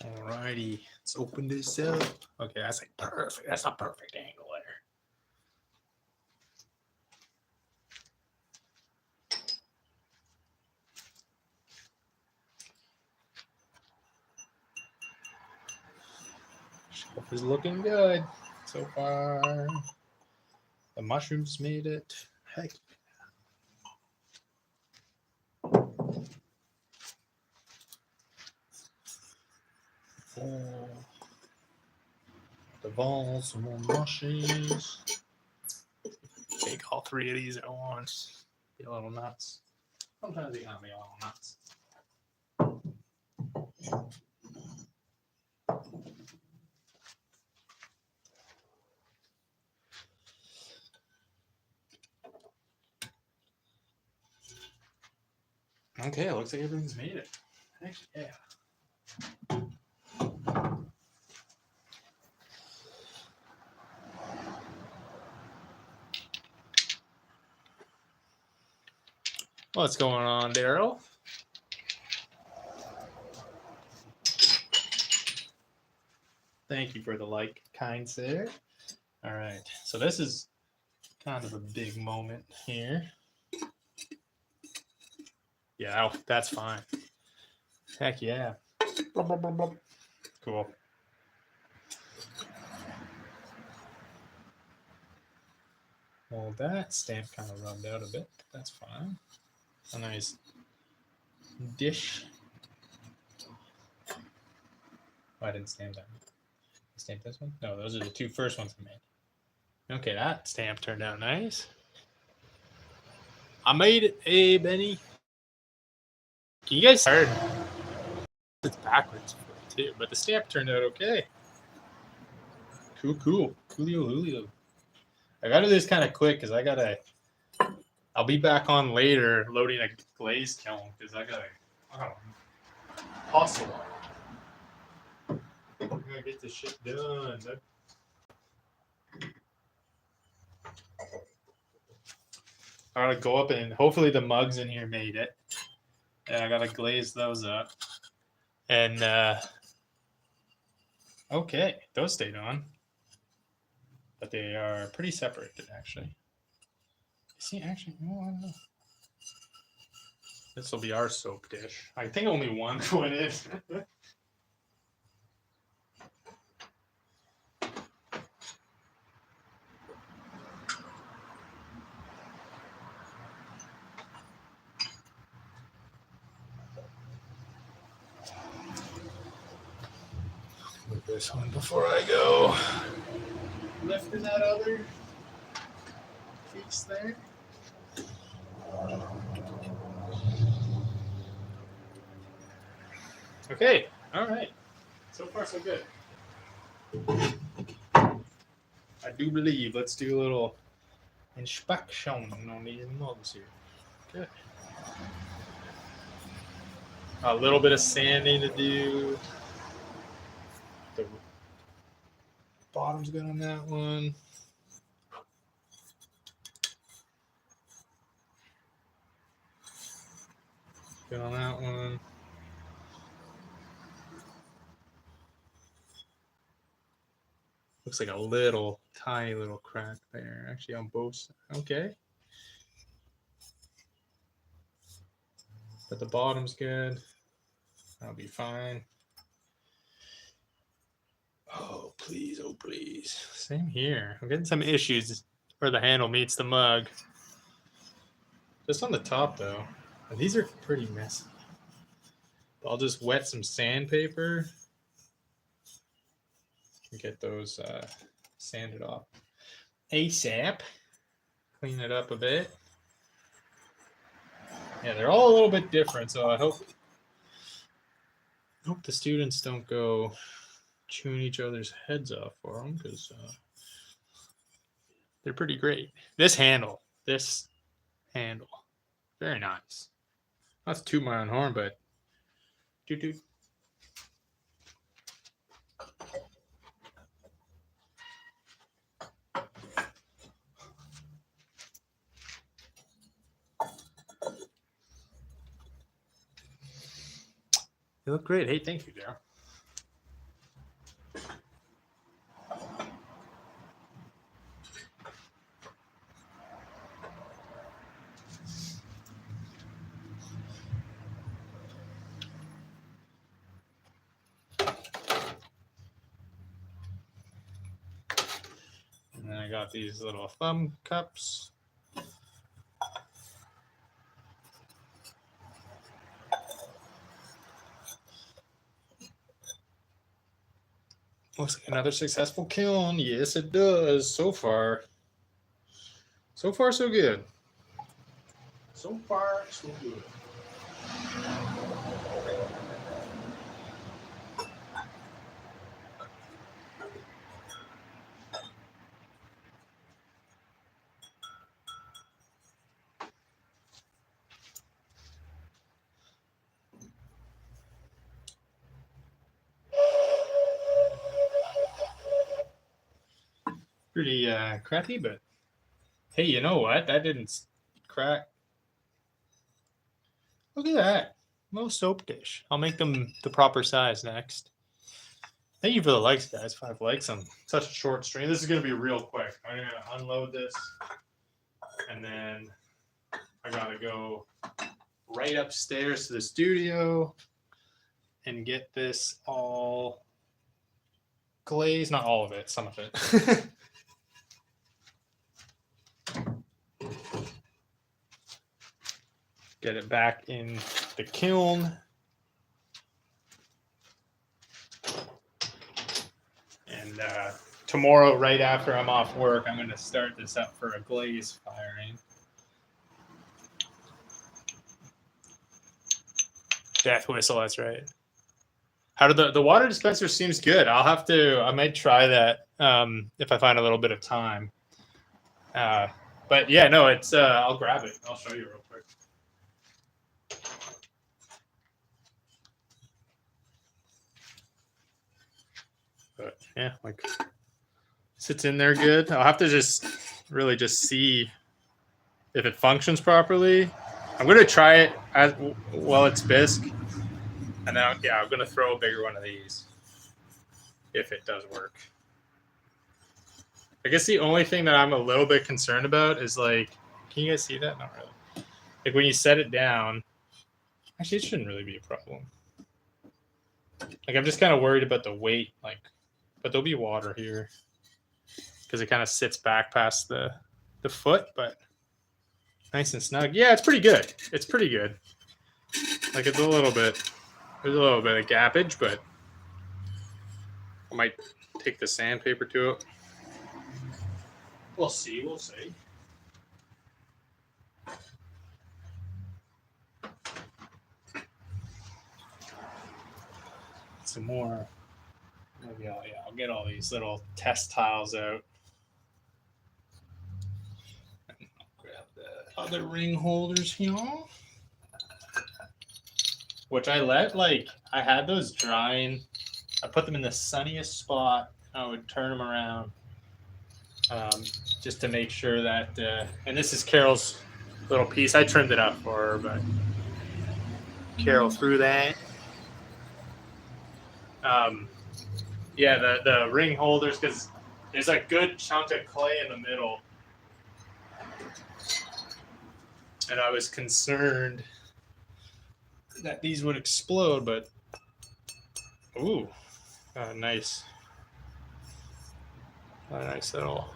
Alrighty, let's open this up. Okay, that's like perfect. That's a perfect angle there. Shelf is looking good so far. The mushrooms made it. Heck. Oh. The balls, some more mushies. Take all three of these at once. Be a little nuts. Sometimes they gotta be a little nuts. Okay, it looks like everything's made it. Heck yeah. What's going on, Daryl? Thank you for the like, kind sir. All right, so this is kind of a big moment here. Yeah, that's fine. Heck yeah. Cool. Well, that stamp kind of rubbed out a bit. That's fine. A nice dish. Oh, I didn't stamp that one. I stamped this one? No, those are the two first ones I made. Okay, that stamp turned out nice. I made it. Hey, Benny. Can you guys heard? It's backwards too, but the stamp turned out okay. Cool. Coolio. I gotta do this kind of quick because I'll be back on later loading a glaze kiln because I gotta hustle. I gotta get this shit done. I gotta go up and hopefully the mugs in here made it. And I gotta glaze those up. And okay, those stayed on. But they are pretty separated actually. See, actually, no, I don't know. This will be our soap dish. I think only one went in. Move this one before I go. Lifting that other piece there. Okay, all right. So far, so good. I do believe. Let's do a little inspection on these mugs here. Good. A little bit of sanding to do. The bottom's good on that one. Good on that one. Looks like a tiny little crack there. Actually, on both sides. Okay. But the bottom's good. That'll be fine. Oh, please. Oh, please. Same here. I'm getting some issues where the handle meets the mug. Just on the top, though. These are pretty messy. I'll just wet some sandpaper and get those sanded off ASAP. Clean it up a bit. Yeah, they're all a little bit different, so I hope the students don't go chewing each other's heads off for them because they're pretty great. This handle, very nice. Not to toot my own horn, but toot. You look great. Hey, thank you, Daryl. got these little thumb cups. Looks like another successful kiln. Yes, it does. So far. So far, so good. So far, so good. Pretty crappy, but hey, you know what? That didn't crack. Look at that. Little soap dish. I'll make them the proper size next. Thank you for the likes, guys. 5 likes on such a short stream. This is going to be real quick. I'm going to unload this, and then I got to go right upstairs to the studio and get this all glazed. Not all of it, some of it. Get it back in the kiln. And tomorrow, right after I'm off work, I'm going to start this up for a glaze firing. Death whistle, that's right. How did the water dispenser seems good. I might try that if I find a little bit of time. But yeah, no, it's I'll grab it. I'll show you real quick. But yeah, like sits in there good. I'll have to just really just see if it functions properly. I'm gonna try it while it's bisque, and then I'm gonna throw a bigger one of these if it does work. I guess the only thing that I'm a little bit concerned about is like, can you guys see that? Not really. Like when you set it down, actually it shouldn't really be a problem. Like I'm just kind of worried about the weight, like, but there'll be water here because it kind of sits back past the foot, but nice and snug. Yeah, it's pretty good. It's pretty good. Like there's a little bit of gappage, but I might take the sandpaper to it. We'll see. We'll see. Some more. Maybe I'll get all these little test tiles out. And I'll grab the other ring holders here. Which I had those drying. I put them in the sunniest spot. I would turn them around just to make sure that, and this is Carol's little piece. I trimmed it up for her, but Carol threw that. Yeah, the ring holders, because there's a good chunk of clay in the middle. And I was concerned that these would explode, but ooh, nice. A nice little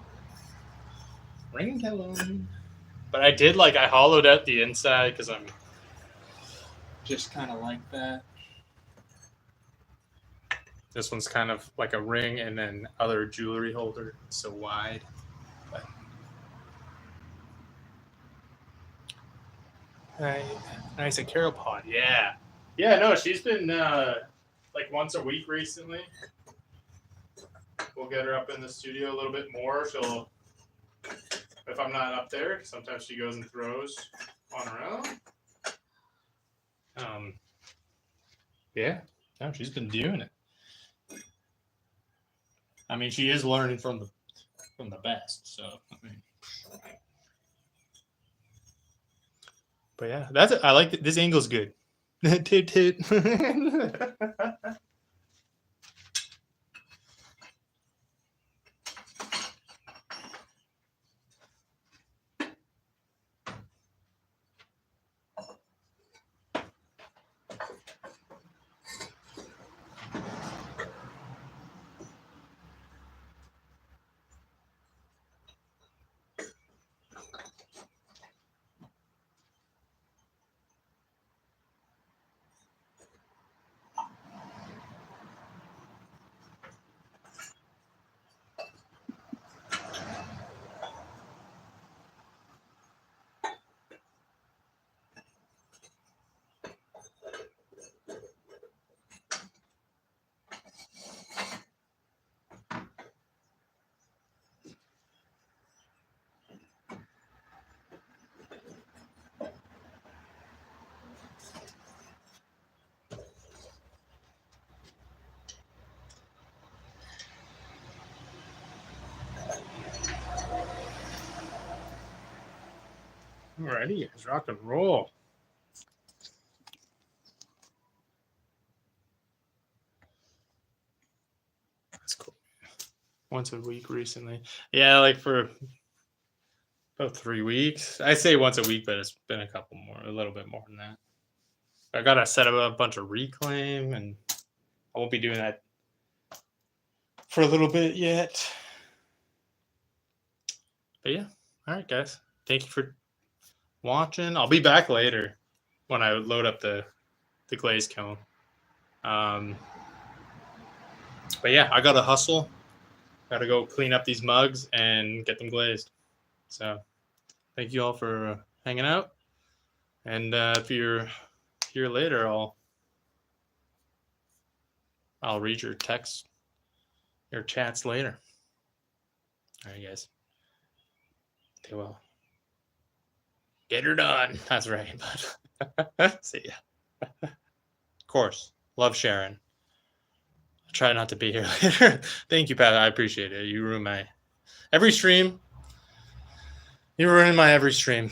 ring kiln. But I hollowed out the inside because I'm just kind of like that. This one's kind of like a ring and then other jewelry holder. It's so wide. But... Right. Nice, a Carol pod. Yeah. Yeah, no, she's been like once a week recently. We'll get her up in the studio a little bit more. She'll, if I'm not up there, sometimes she goes and throws on her own. Yeah, no, she's been doing it. I mean, she is learning from the best. So, I mean, but yeah, I like this angle's good. Toot toot. Alrighty, guys, rock and roll. That's cool. Once a week recently. Yeah, like for about 3 weeks. I say once a week, but it's been a little bit more than that. I gotta set up a bunch of reclaim, and I won't be doing that for a little bit yet. But yeah, all right, guys. Thank you for watching. I'll be back later when I load up the glaze kiln. But yeah, I gotta hustle. Gotta go clean up these mugs and get them glazed. So thank you all for hanging out. And if you're here later, I'll read your texts, your chats later. All right, guys. They will get her done. That's right. But see ya. Of course, love Sharon. I'll try not to be here later. Thank you, Pat. I appreciate it. You ruin my every stream. You ruin my every stream.